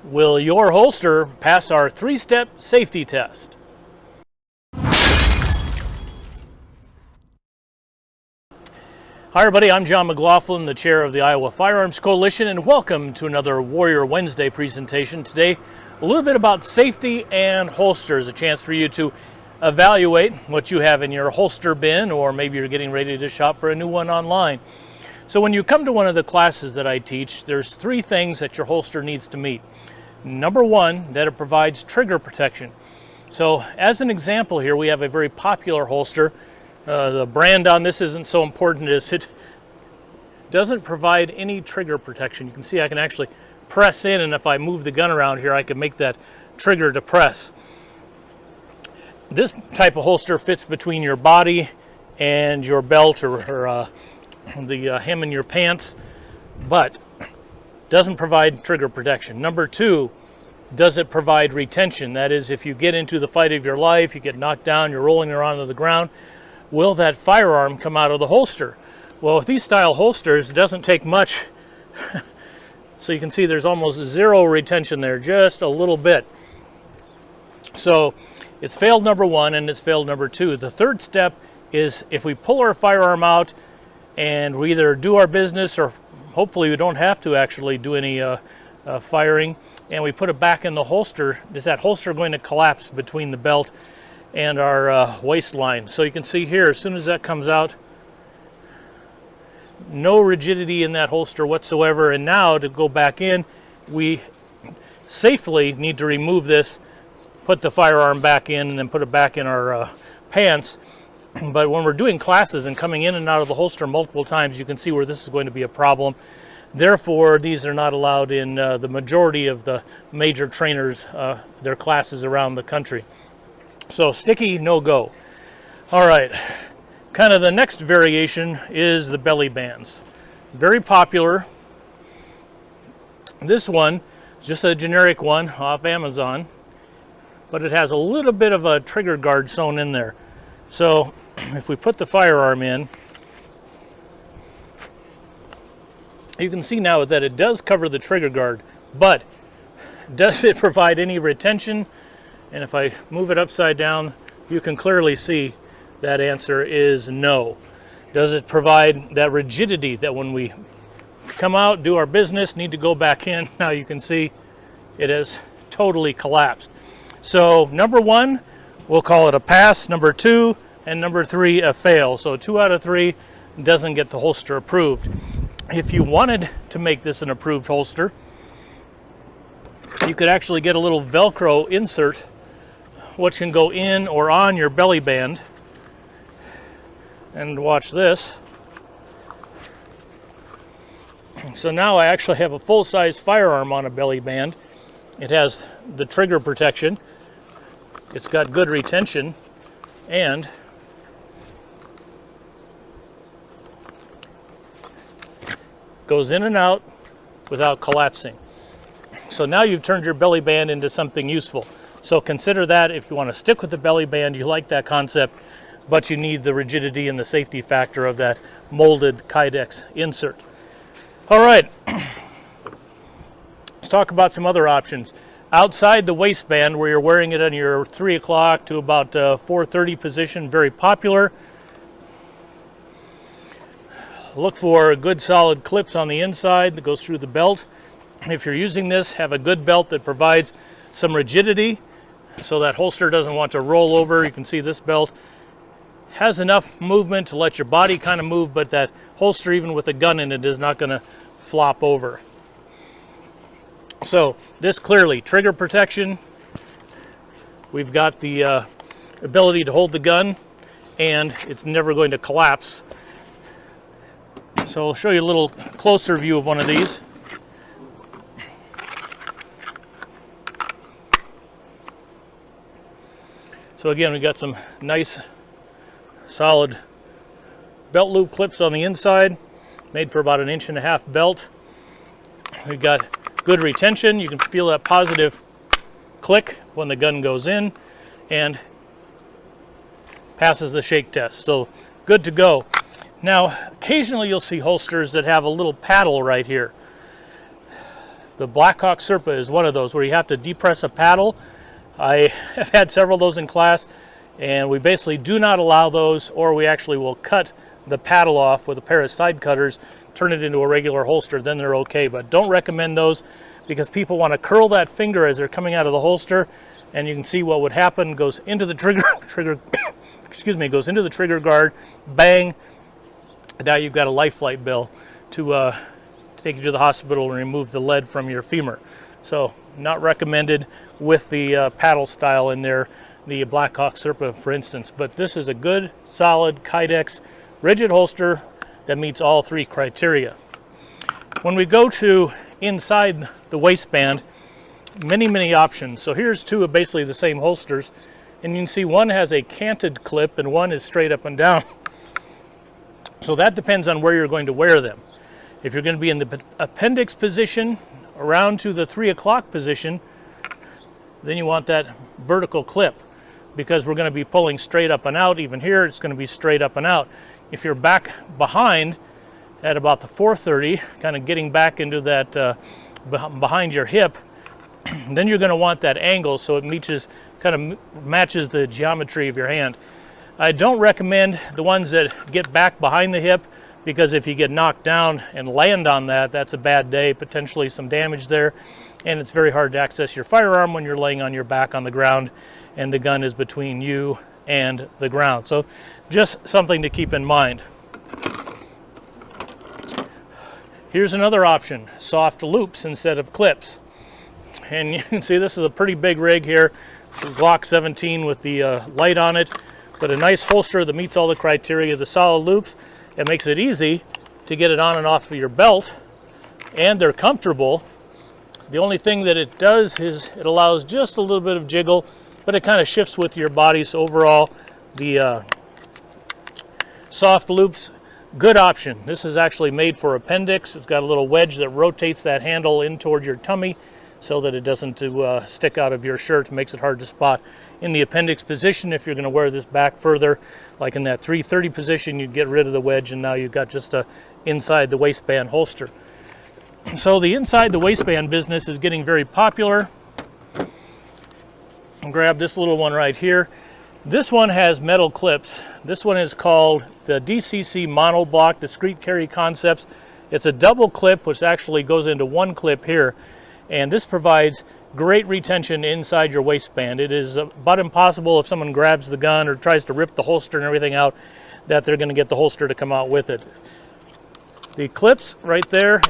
Will your holster pass our 3-step safety test? Hi everybody, I'm John McLaughlin, the chair of the Iowa Firearms Coalition, and welcome to another Warrior Wednesday presentation. Today, a little bit about safety and holsters, a chance for you to evaluate what you have in your holster bin, or maybe you're getting ready to shop for a new one online. So when you come to one of the classes that I teach, there's 3 things that your holster needs to meet. Number 1, that it provides trigger protection. So as an example here, we have a very popular holster. The brand on this isn't so important as it doesn't provide any trigger protection. You can see I can actually press in, and if I move the gun around here, I can make that trigger to press. This type of holster fits between your body and your belt or the hem in your pants, but doesn't provide trigger protection. Number 2, does it provide retention? That is, if you get into the fight of your life, you get knocked down, you're rolling around on the ground, will that firearm come out of the holster? Well, with these style holsters, it doesn't take much. So you can see there's almost 0 retention there, just a little bit. So it's failed number 1 and it's failed number 2. The 3rd step is if we pull our firearm out and we either do our business, or hopefully we don't have to actually do any firing, and we put it back in the holster, is that holster going to collapse between the belt and our waistline? So you can see here, as soon as that comes out, no rigidity in that holster whatsoever. And now to go back in, we safely need to remove this, put the firearm back in, and then put it back in our pants. But when we're doing classes and coming in and out of the holster multiple times, you can see where this is going to be a problem. Therefore, these are not allowed in the majority of the major trainers, their classes around the country. So sticky, no go. All right, kind of the next variation is the belly bands. Very popular. This one is just a generic one off Amazon, but it has a little bit of a trigger guard sewn in there. So if we put the firearm in, you can see now that it does cover the trigger guard, but does it provide any retention? And if I move it upside down, you can clearly see that answer is no. Does it provide that rigidity that when we come out, do our business, need to go back in? Now you can see it has totally collapsed. So number 1, we'll call it a pass. Number 2 and number 3, a fail. So 2 out of 3 doesn't get the holster approved. If you wanted to make this an approved holster, you could actually get a little Velcro insert which can go in or on your belly band. And watch this. So now I actually have a full-size firearm on a belly band. It has the trigger protection, it's got good retention, and goes in and out without collapsing. So now you've turned your belly band into something useful. So consider that if you want to stick with the belly band, you like that concept, but you need the rigidity and the safety factor of that molded Kydex insert. All right, let's talk about some other options. Outside the waistband, where you're wearing it on your 3 o'clock to about 4:30 position, very popular. Look for good solid clips on the inside that goes through the belt. If you're using this, have a good belt that provides some rigidity so that holster doesn't want to roll over. You can see this belt has enough movement to let your body kind of move, but that holster, even with a gun in it, is not going to flop over. So this clearly, trigger protection. We've got the ability to hold the gun, and it's never going to collapse. So I'll show you a little closer view of one of these. So again, we got some nice solid belt loop clips on the inside, made for about 1.5 inch belt. We've got good retention. You can feel that positive click when the gun goes in, and passes the shake test. So good to go. Now, occasionally you'll see holsters that have a little paddle right here. The Blackhawk Serpa is one of those where you have to depress a paddle. I have had several of those in class, and we basically do not allow those, or we actually will cut the paddle off with a pair of side cutters, turn it into a regular holster, then they're okay. But don't recommend those because people want to curl that finger as they're coming out of the holster, and you can see what would happen. Goes into the trigger excuse me, goes into the trigger guard, bang. Now you've got a life flight bill to take you to the hospital and remove the lead from your femur. So not recommended with the paddle style in there, the Blackhawk Serpa for instance. But this is a good solid Kydex rigid holster that meets all three criteria. When we go to inside the waistband, many options. So here's two of basically the same holsters, and you can see one has a canted clip and one is straight up and down. So that depends on where you're going to wear them. If you're going to be in the appendix position around to the 3 o'clock position, then you want that vertical clip because we're going to be pulling straight up and out. Even here it's going to be straight up and out. If you're back behind at about the 4:30, kind of getting back into that behind your hip, then you're going to want that angle so it kind of matches the geometry of your hand. I don't recommend the ones that get back behind the hip because if you get knocked down and land on that, that's a bad day, potentially some damage there, and it's very hard to access your firearm when you're laying on your back on the ground and the gun is between you and the ground. So just something to keep in mind. Here's another option, soft loops instead of clips. And you can see this is a pretty big rig here, Glock 17 with the light on it, but a nice holster that meets all the criteria. The solid loops, it makes it easy to get it on and off of your belt, and they're comfortable. The only thing that it does is it allows just a little bit of jiggle, but it kind of shifts with your body. So overall, the soft loops, good option. This is actually made for appendix. It's got a little wedge that rotates that handle in toward your tummy so that it doesn't stick out of your shirt. It makes it hard to spot in the appendix position. If you're going to wear this back further, like in that 330 position, you'd get rid of the wedge, and now you've got just a inside the waistband holster. So the inside the waistband business is getting very popular. Grab this little one right here. This one has metal clips. This one is called the DCC Monoblock Discrete Carry Concepts. It's a double clip which actually goes into one clip here, and this provides great retention inside your waistband. It is about impossible if someone grabs the gun or tries to rip the holster and everything out that they're going to get the holster to come out with it. The clips right there,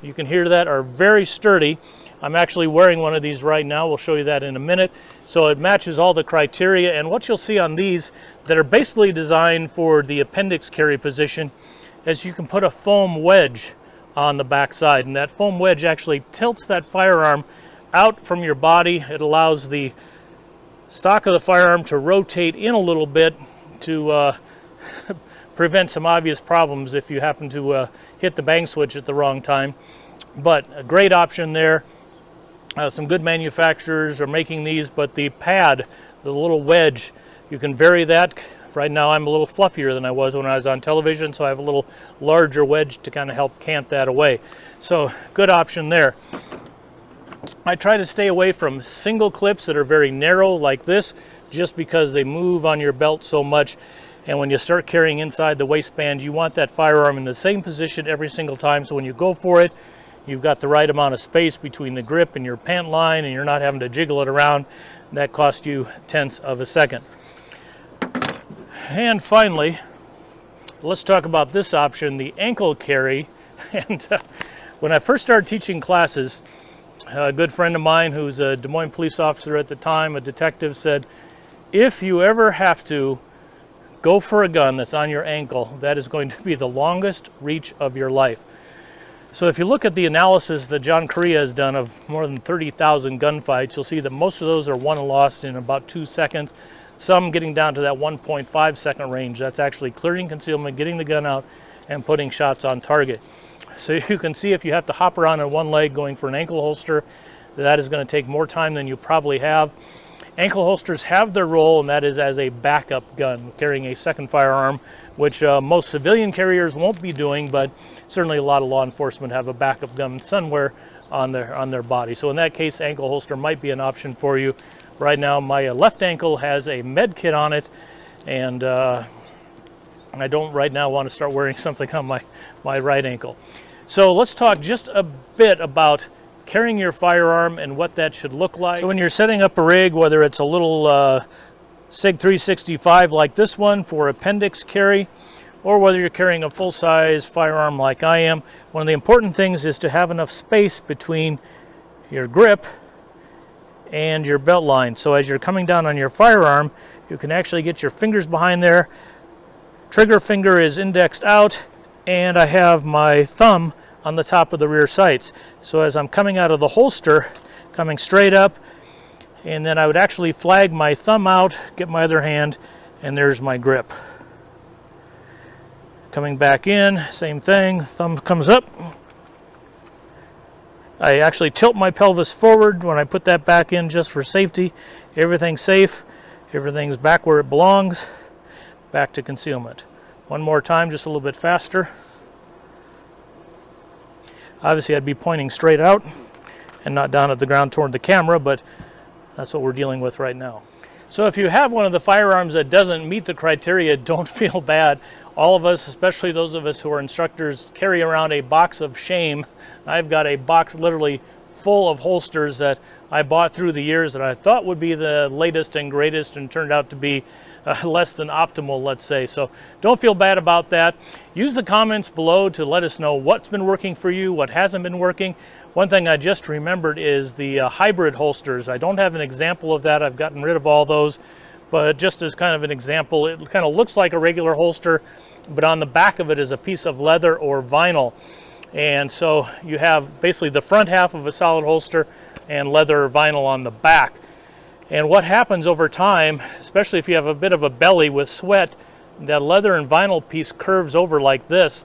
you can hear that, are very sturdy. I'm actually wearing one of these right now. We'll show you that in a minute. So it matches all the criteria, and what you'll see on these that are basically designed for the appendix carry position is you can put a foam wedge on the back side, and that foam wedge actually tilts that firearm out from your body. It allows the stock of the firearm to rotate in a little bit to prevent some obvious problems if you happen to hit the bang switch at the wrong time. But a great option there. Some good manufacturers are making these, but the pad, the little wedge, you can vary that. Right now I'm a little fluffier than I was when I was on television, so I have a little larger wedge to kind of help cant that away. So good option there. I try to stay away from single clips that are very narrow like this, just because they move on your belt so much. And when you start carrying inside the waistband, you want that firearm in the same position every single time, so when you go for it, you've got the right amount of space between the grip and your pant line, and you're not having to jiggle it around. That costs you tenths of a second. And finally, let's talk about this option, the ankle carry. And when I first started teaching classes, a good friend of mine who's a Des Moines police officer at the time, a detective, said, if you ever have to go for a gun that's on your ankle, that is going to be the longest reach of your life. So if you look at the analysis that John Correa has done of more than 30,000 gunfights, you'll see that most of those are won and lost in about 2 seconds, some getting down to that 1.5 second range. That's actually clearing concealment, getting the gun out, and putting shots on target. So you can see if you have to hop around on one leg going for an ankle holster, that is going to take more time than you probably have. Ankle holsters have their role, and that is as a backup gun, carrying a second firearm, which most civilian carriers won't be doing, but certainly a lot of law enforcement have a backup gun somewhere on their body. So in that case, ankle holster might be an option for you. Right now, my left ankle has a med kit on it, and I don't right now want to start wearing something on my right ankle. So let's talk just a bit about carrying your firearm and what that should look like. So when you're setting up a rig, whether it's a little SIG 365 like this one for appendix carry, or whether you're carrying a full-size firearm like I am, one of the important things is to have enough space between your grip and your belt line. So as you're coming down on your firearm, you can actually get your fingers behind there. Trigger finger is indexed out, and I have my thumb on the top of the rear sights. So as I'm coming out of the holster, coming straight up, and then I would actually flag my thumb out, get my other hand, and there's my grip. Coming back in, same thing, thumb comes up. I actually tilt my pelvis forward when I put that back in just for safety. Everything's safe, everything's back where it belongs, back to concealment. One more time, just a little bit faster. Obviously I'd be pointing straight out and not down at the ground toward the camera, but that's what we're dealing with right now. So if you have one of the firearms that doesn't meet the criteria, don't feel bad. All of us, especially those of us who are instructors, carry around a box of shame. I've got a box literally full of holsters that I bought through the years that I thought would be the latest and greatest, and turned out to be less than optimal, let's say. So don't feel bad about that. Use the comments below to let us know what's been working for you, what hasn't been working. One thing I just remembered is the hybrid holsters. I don't have an example of that. I've gotten rid of all those. But just as kind of an example, it kind of looks like a regular holster, but on the back of it is a piece of leather or vinyl. And so you have basically the front half of a solid holster and leather or vinyl on the back. And what happens over time, especially if you have a bit of a belly with sweat, that leather and vinyl piece curves over like this,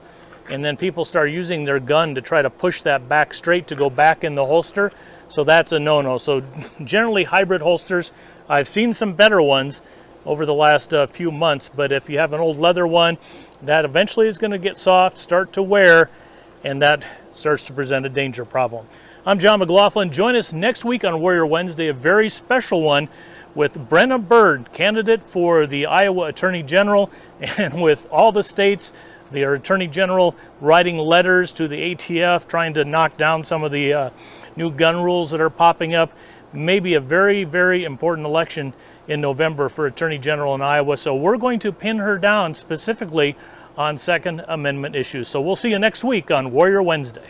and then people start using their gun to try to push that back straight to go back in the holster. So that's a no-no. So generally hybrid holsters, I've seen some better ones over the last few months, but if you have an old leather one, that eventually is going to get soft, start to wear, and that starts to present a danger problem. I'm John McLaughlin. Join us next week on Warrior Wednesday, a very special one with Brenna Bird, candidate for the Iowa Attorney General, and with all the states, the Attorney General writing letters to the ATF, trying to knock down some of the new gun rules that are popping up. Maybe a very, very important election in November for Attorney General in Iowa. So we're going to pin her down specifically on Second Amendment issues. So we'll see you next week on Warrior Wednesday.